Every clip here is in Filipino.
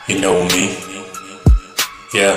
You know me, yeah.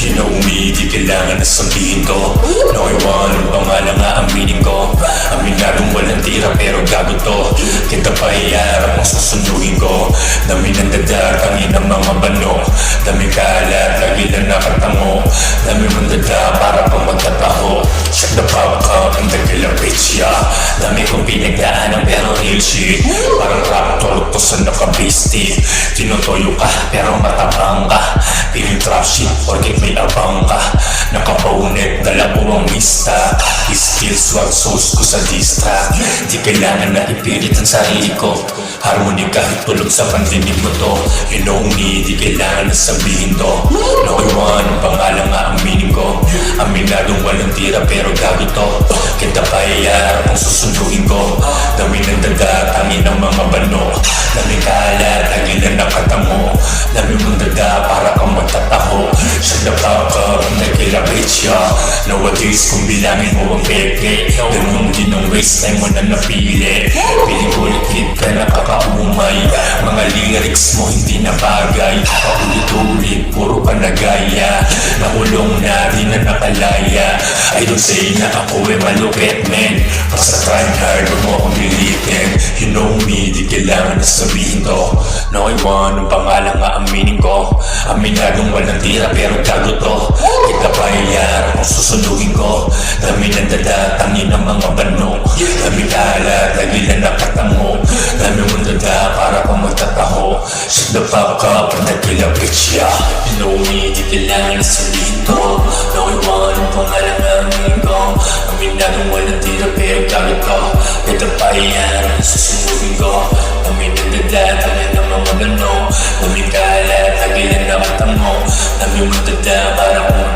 You know me, di kailangan na sabihin ko. No, iwan ang pangalan nga aminin ko. Aminadong walang tira pero gago to. Kita pa iyarap ang susunduin ko. Dami ng dadatangin ng mga bano. Dami kalat, lagi lang nakatango. Dami mong dada para pang magtataho. Shut the fuck up, ang dagila bitch, yeah. Dami kong pinagdaanan pero real shit. Parang raptor to sa nakabisti. Tinutoyo ka pero matabang ka. Piling trap shit, porket may abang ka. Nakapaunet, dala ko ang mista. Skill swag sauce ko sa distract. Di kailangan na ipilit ang sarili ko. Harmony kahit tulog sa pandinig mo to. You know me, di kailangan na sabihin to. No iwan ang pangalan nga ang meaning ko. Aminadong walang tira pero gago to. Kita pa iyarap ang susunduin ko. Dami ng dadatangin ng mga bano. Dami kalat, lagi lang nakatamo. Dami mong dada para kang magtataho. Shut the fuck up, nagkila bitch, yeah. Nowadays kung bilangin mo ang pepe, ganun din ang waste time mo na napili. Piling ulit ka nakakaumay. Mga lyrics mo hindi na bagay. Paulit-ulit, puro ka nagaya. Nakulong na, di na nakalaya. I don't say na ako ay malupit, man. Basta trying hard, huwag mo akong bilitin. You know me, di kailangan na sabihin to. No, I want ang pangalan nga aminin ko. Aminadong walang tira pero gago to. Kita pa iyarap ang susunduin ko. Dami ng dadatangin ng mga bano. Dami kalat, lagi lang nakatango. Dami mong dada para kang magtataho. Shut the fuck up, nagkila bitch, yeah. You know me, di kailangan na sabihin to. No, I want ang pangalan nga aminin ko. Aminadong walang tira pero gago to. Kita pa iyarap ang susunduin ko. Dami ng dadatangin ng mga bano. Dami kalat, lagi lang nakatango. Dami mong dada para kung